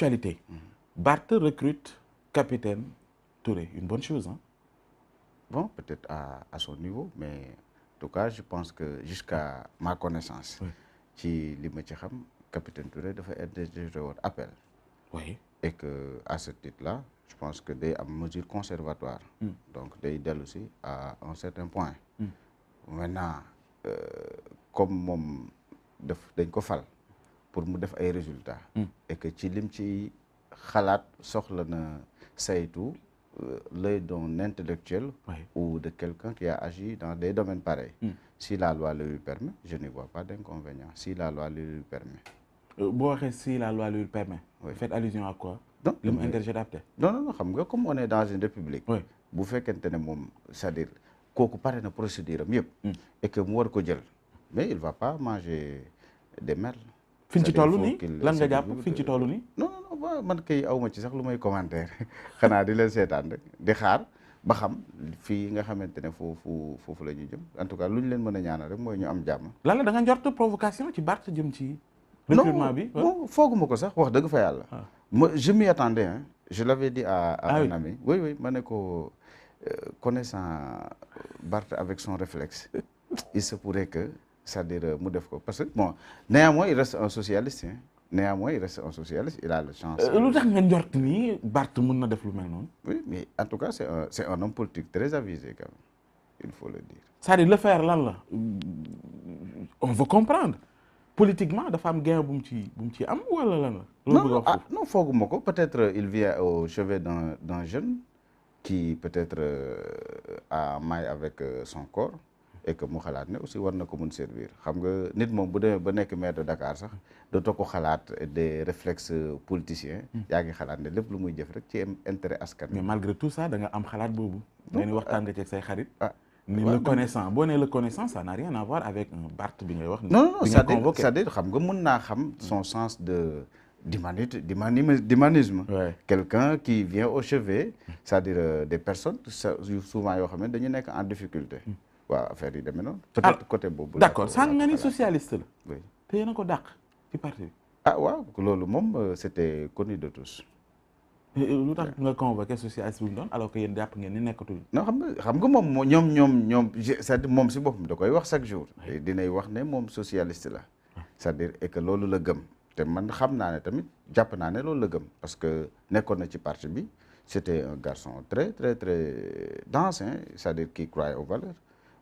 actualité. Barth recrute capitaine Touré, une bonne chose, hein? Bon, peut-être à son niveau, mais en tout cas, je pense que jusqu'à ma connaissance, ci li ma ci xam capitaine Touré dafa intégrer woon appel. Oui. Et que à ce titre-là, je pense que day am mesure conservatoire. Donc day dellu si à un certain point. Maintenant comme moom dañ ko fal pour mu def ay résultats. Et que ci lim ci xalaat soxla na saytu l'œil d'un intellectuel ou de quelqu'un qui a agi dans des domaines pareils. Si la loi le lui permet, je ne vois pas d'inconvénient. Si la loi le lui permet. boo waxee si la loi lui permet. Oui. Faites allusion à quoi? Non, li mu interjecté. non xam nga comme on est dans une république. bu fekkente ne moom c'est-à-dire kooku pare na procédure am yëpp. et que mu war ko jël. mais il va pas manger des merles. fi ñu ci toll nii lan nga jàpp fi ñu ci toll nii. non man kay awma ci sax lu may commentaire xanaa di leen seetaan rek di xaar ba xam fii nga xamante ne foofu la ñu jëm en tout cas lu ñu leen mën a ñaanal rek mooy ñu am jàmm. lan la da nga njort provocation ci Barth jëm ci. recrutement bi non fooguma ko sax wax dëgg fa yàlla. Je m'y attendais, hein. Je l'avais dit à un ami. Oui, ma ne ko connaissant Barth avec son réflexe, il se pourrait que, c'est-à-dire mu def ko parce que bon néanmoins il reste un socialiste, hein. Néanmoins il reste un socialiste, il a la chance. lu tax nga njort nii Barth mën na def lu mel noonu. Oui, mais en tout cas c'est un homme politique très avisé quand même, il faut le dire. c'est-à-dire le faire lan la on veut comprendre. Politiquement dafa am gain bu mu ci am wala lan la. non fooguma ko peut-être il vient au chevet d'un jeune qui peut-être a maille avec son corps et que mu xalaat ne aussi war na ko mun servir xam nga nit moom bu demee ba nekk maire de Dakar sax dootoo ko xalaat des réflexes politiciens. yaa ngi xalaat ne lépp lu muy jëf rek ci intérêt askan. mais malgré tout ça da nga am xalaat boobu. nga ni waxtaan nga ci ak say xarit. ni le connaissant boo nee le connaissant ça n'a rien à voir avec un Barth bi ngay wax. non c'est-à-dire xam nga mën naa xam son sens de d'humanisme. Quelqu'un qui vient au chevet, c'est-à-dire des personnes souvent yoo xam ne dañu nekk en difficulté. waaw affaire yi demee noonu. peut-être côté boobu. d'accord sànq nga ni socialiste la. oui te yéen a ko dàq ci parti bi. waaw loolu moom c'était connu de tous. lu tax nga convoqué socialiste bu mu doon alors que yéen jàpp ngeen ni nekkatul. non xam nga moom ñoom c'est-à-dire moom si boppam da koy wax chaque jour. dinay wax ne moom socialiste la. c'est-à-dire et que loolu la gëm. te man xam naa ne tamit jàpp naa ne loolu la gëm parce que nekkoon na ci parti bi c'était un garçon très très très dense, hein, c'est-à-dire qui croyait aux valeurs.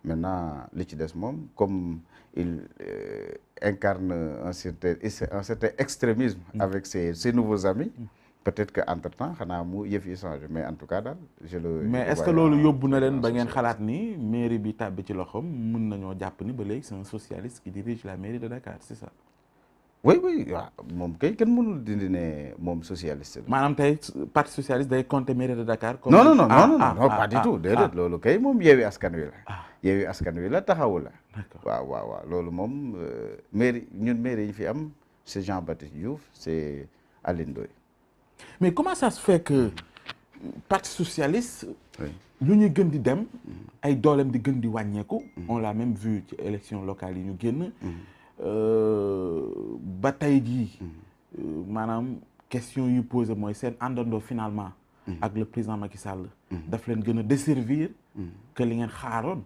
Maintenant li ci des moom comme il incarne un certain extrémisme avec ses nouveaux amis. peut-être que entre-temps xanaa mu yëf yi changé mais en tout cas daal mais est-ce que loolu yóbbu na leen ba ngeen xalaat ni mairie bi tàbbi ci loxoom mën nañoo jàpp ni ba léegi c'est un socialiste qui dirige la mairie de Dakar c'est ça. oui waaw moom kay kenn mënul dindi ne moom socialiste la. maanaam tey parti socialiste day compter mairie de Dakar. comme non pas du tout déedéet loolu kay moom Yewwi Askan Wi la. Yewwi Askan Wi la taxawu la. waaw loolu moom mairie ñun mairie yi fi am c'est Jean-Baptiste Diouf c'est Aline Ndoye. mais comment ça se fait que parti socialiste. lu ñuy gën di dem. ay dooleem di gën di wàññeeku. on l'a même vu ci élection locale yi ñu génn. ba tey jii maanaam question yu posé mooy seen àndandoo finalement. ak le président Macky Sall. daf leen gën a desservir. que li ngeen xaaroon.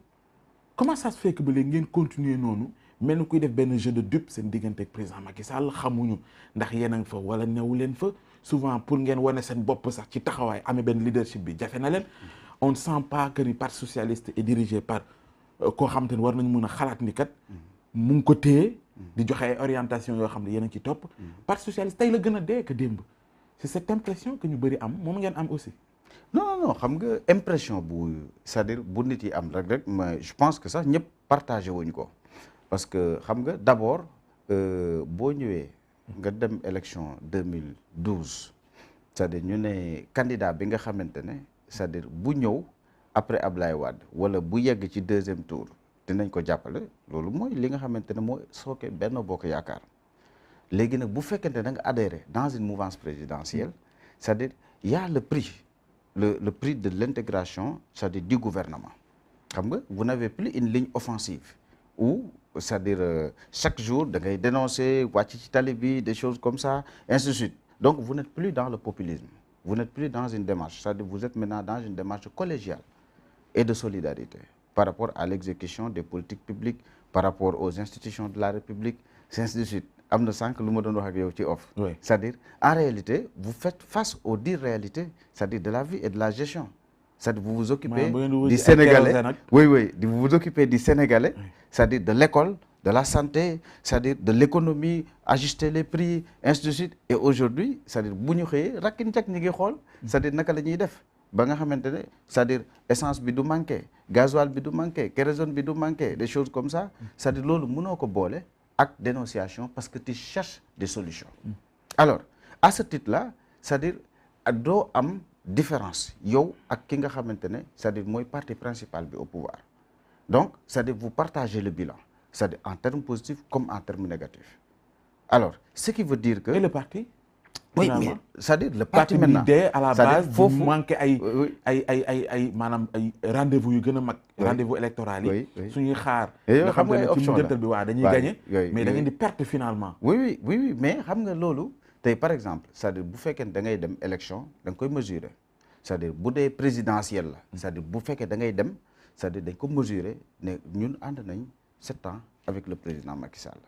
comment ça se fait que ba léegi ngeen continuer noonu mel ni kuy def benn jeu de dupe seen diggante ak président Macky Sall xamuñu ndax yéen a ngi fa wala newu leen fa. souvent pour ngeen wane seen bopp sax ci taxawaay amee benn leadership bi jafe na leen on ne sent pas que ni parti socialiste est dirigé par koo xam te ne war nañu mën a xalaat ni kat mu ngi ko téye di joxe ay orientation yoo xam ne yéen a ci topp parti socialiste tey la gën a dee que démb c'est cette impression que ñu bëri am moom ngeen am aussi. non xam nga impression bu c'est-à-dire bu nit yi am rek mais je pense que sax ñëpp partagé wuñ ko parce que xam nga d'abord boo ñëwee. nga dem élection 2012 c'est-à-dire ñu ne candidat bi nga xamante ne c'est-à-dire bu ñëw après Ablaye Wade wala bu yegg ci deuxième tour dinañ ko jàppale loolu mooy li nga xamante ne mooy sooke Benno Bokk Yaakaar léegi nag bu fekkente ne da nga adhéré dans une mouvance présidentielle c'est-à-dire il y a le prix le prix de l'intégration c'est-à-dire du gouvernement xam nga vous n'avez plus une ligne offensive ou c'est-à-dire chaque jour da ngay dénoncer wàcc ci tali bi des choses comme ça ainsi de suite donc vous n'êtes plus dans le populisme, vous n'êtes plus dans une démarche, c'est-à-dire vous êtes maintenant dans une démarche collégiale et de solidarité par rapport à l'exécution des politiques publiques, par rapport aux institutions de la République, ainsi de suite. Am na sànq lu ma doon wax ak yow ci off. C'est-à-dire en réalité vous faites face aux dires réalités, c'est-à-dire de la vie et de la gestion. C'est-à-dire vous vous occupez du Sénégalais, vous vous occupez du Sénégalais, c'est-à-dire de l'école, de la santé, c'est-à-dire de l'économie, ajuster les prix, ainsi de suite. Et aujourd'hui, c'est-à-dire bu ñu xëyee rakkin cak ñi ngi xool, c'est-à-dire naka la ñuy def ba nga xamante ne c'est-à-dire essence bi du manqué, gasoil bi du manqué, kérosène bi du manqué, des choses comme ça. C'est-à-dire loolu mënoo ko boole ak dénonciation parce que tu cherches des solutions. Alors à ce titre-là, c'est-à-dire doo am différence yow ak ki nga xamante ne c'est-à-dire mooy parti principal bi au pouvoir. Donc c'est-à-dire vous partagez le bilan, c'est-à-dire en termes positifs comme en termes négatifs. Alors ce qui veut dire que. Et le parti. Oui, mais c'est-à-dire le parti maintenant à la base foofu manqué ay maanaam ay rendez-vous yu gën a mag. rendez-vous électoral yi. suñuy xaar. nga xam nga ci mujjantal bi waa dañuy gagné. mais da ngeen di perte finalement. oui mais xam nga loolu tey par exemple c'est-à-dire bu fekkee da ngay dem élection da nga koy mesurer c'est-à-dire bu dee présidentielle la. c'est-à-dire bu fekkee da ngay dem c'est-à-dire dañ ko mesurer ne ñun ànd nañ 7 ans avec le président Macky Sall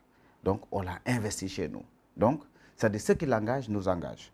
donc on l'a investi chez nous donc. C'est-à-dire ce qui l'engage nous engage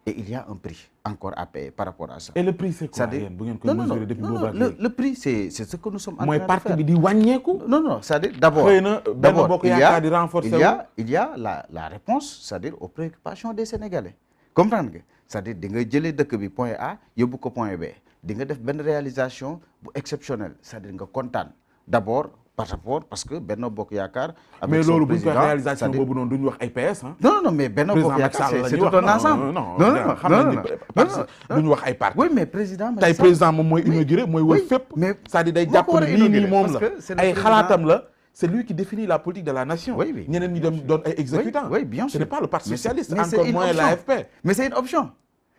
et il y a un prix encore à payer par rapport à ça. Et le prix c'est quoi yéen bu ngeen koy mesurer depuis boobu ak léegi le prix c'est ce que nous sommes en train de faire. mooy parti bi di wàññeeku. non c'est-à-dire d'abord xëy na Benno Bokk Yaakaar di renforcer il y a la réponse c'est-à-dire aux préoccupations des Sénégalais comprendre nga c'est-à-dire di nga jëlee dëkk bi point A yóbbu ko point B di nga def benn réalisation bu exceptionnelle c'est-à-dire nga kontaan d'abord par rapport parce que Benno Bokk Yaakaar. mais loolu bu ñu ko réalisation boobu noonu duñu wax ay PS ah. non mais Benno Bokk Yaakaar c'est tout un ensemble. non xam nañ ni duñu wax ay parti. oui mais président tey président moom mooy inauguré mooy wër fépp. mais c'est-à-dire day jàpp ni lii moom la ay xalaatam la. c'est lui qui définit la politique de la nation. ñeneen ñi dem doon ay exécutants. oui bien sûr ce n'est pas le parti socialiste encore moins l'AFP. mais c'est une option.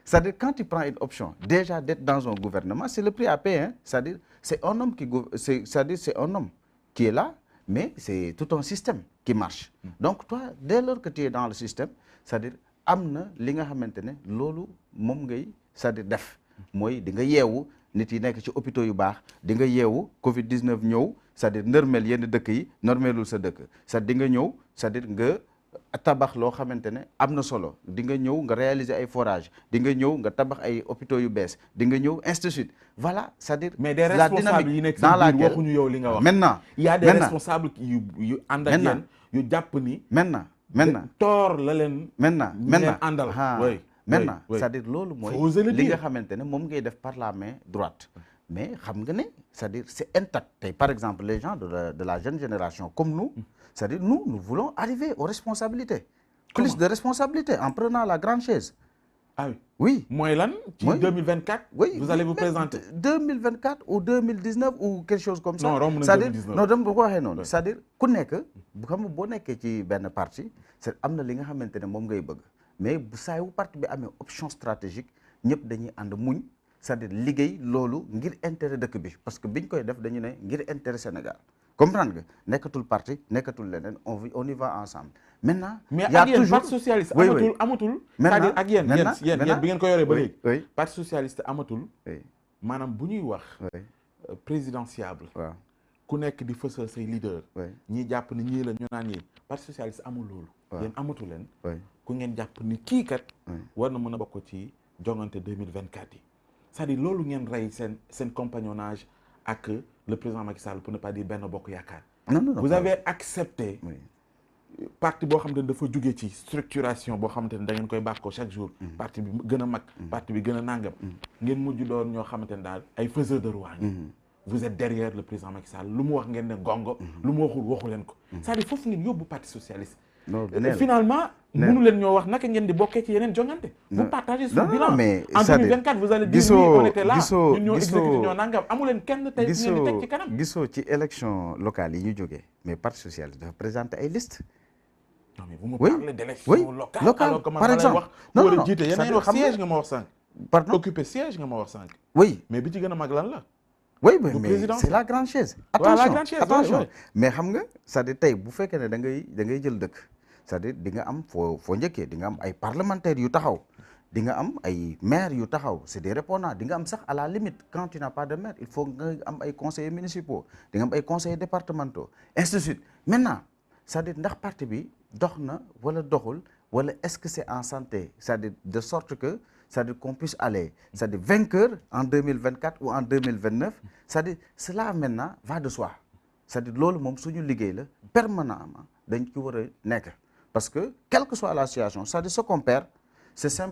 C'est-à-dire quand tu prends une option déjà d'être dans un gouvernement c'est le prix à payer hein. C'est-à-dire c'est un homme c'est-à-dire c'est un homme qui est là, mais c'est tout un système qui marche. Donc toi, dès lors que tu es dans le système, c'est-à-dire am na li nga xamante ne loolu moom ngay c'est-à-dire def mooy di nga yeewu nit yi nekk ci hôpitaux yu baax di nga yeewu Covid-19 ñëw c'est-à-dire nërmel yenn dëkk yi nërmelul sa dëkk c'est-à-dire di nga ñëw c'est-à-dire nga tabax loo xamante ne am na solo di nga ñëw nga réaliser ay forages di nga ñëw nga tabax ay hôpitaux yu bees di nga ñëw ainsi de suite voilà c'est-à-dire mais des responsables yi nekk dans laquelle waxuñu yow li nga wax maintenant il y a des responsables yu ànd ak yéen yu jàpp ni maintenant toor la leen àndal maintenant c'est-à-dire loolu mooy li nga xamante ne moom ngay def par la main droite mais xam nga ne c'est-à-dire c'est intact tey par exemple les gens de la jeune génération comme nous c'est-à-dire nous voulons arriver aux responsabilités. Plus de responsabilités en prenant la grande chaise. Ah oui. mooy lan ci 2024. oui vous allez vous présenter. 2024 ou 2019 ou quelque chose comme ça. non romb na 2019 c'est-à-dire non dama ko waxee noonu. c'est-à-dire ku nekk bu xam boo nekkee ci benn parti c'est am na li nga xamante ne moom ngay bëgg mais bu saa yu parti bi amee option stratégique ñëpp dañuy ànd muñ c'est-à-dire liggéey loolu ngir intérêt dëkk bi parce que biñ koy def dañu ne ngir intérêt Sénégal. comprendre nga nekkatul parti nekkatul leneen on y va ensemble maintenant. mais y a ak yéen toujours parti socialiste amatul. maintenant c'est-à-dire ak yéen bi ngeen ko yoree ba léegi. parti socialiste amatul. maanaam bu ñuy wax. présidentiable. waaw ku nekk di fësal say leader. ñii jàpp ni ñii la ñu naan yéen parti socialiste amul loolu. yéen amatu leen. ku ngeen jàpp ni kii kat. war na mën a bokk ci jongante 2024 yi. c'est-à-dire loolu ngeen rey seen compagnonnage ak le président Macky Sall pour ne pas dire Benno Bokk Yaakaar. non vous avez accepté. parti boo xamante ne dafa jóge ci structuration boo xamante ne da ngeen koy bàkkoo chaque jour. parti bi gën a mag. parti bi gën a nàngam. ngeen mujj doon ñoo xamante ne daal ay faiseurs de roi. vous êtes derrière le président Macky Sall lu mu wax ngeen ne gongo. lu mu waxu leen ko. c'est-à-dire foofu ngeen yóbbu parti socialiste. finalement mënu leen ñoo wax naka ngeen di bokkee ci yeneen jongante. vous partagez ce bilan mais en 2024 vous allez dire oui on était là ñun ñoo exécuté ñoo nangam amu leen kenn tey ngeen di teg ci kanam. gisoo ci élection locale yi ñu jógee mais parti socialiste dafa présenter ay listes. non mais vous me parlez d'élection locale alors que man par exemple non jiite yéen wax siège nga ma wax sànq. pardon occupé siège nga ma wax sànq. oui mais bi ci gën a mag lan la. oui mais c'est la grande chaise. la grande chaise attention mais xam nga c'est-à-dire tey bu fekkee ne da ngay jël dëkk c'est-à-dire di nga am foo njëkkee di nga am ay parlementaires yu taxaw di nga am ay maires yu taxaw c'est des répondants di nga am sax à la limite quand tu n'as pas de maire il faut nga am ay conseillers municipaux di nga am ay conseillers départementaux ainsi de suite maintenant c'est-à-dire ndax parti bi dox na wala doxul wala est-ce que c'est en santé c'est-à-dire de sorte que c'est-à-dire qu'on puisse aller c'est-à-dire vainqueur en 2024 ou en 2029 c'est-à-dire cela maintenant va de soi c'est-à-dire loolu moom suñu liggéey la permanemment dañ ci war a nekk parce que quelle que soit la situation c'est-à-dire ce qu'on perd c'est simple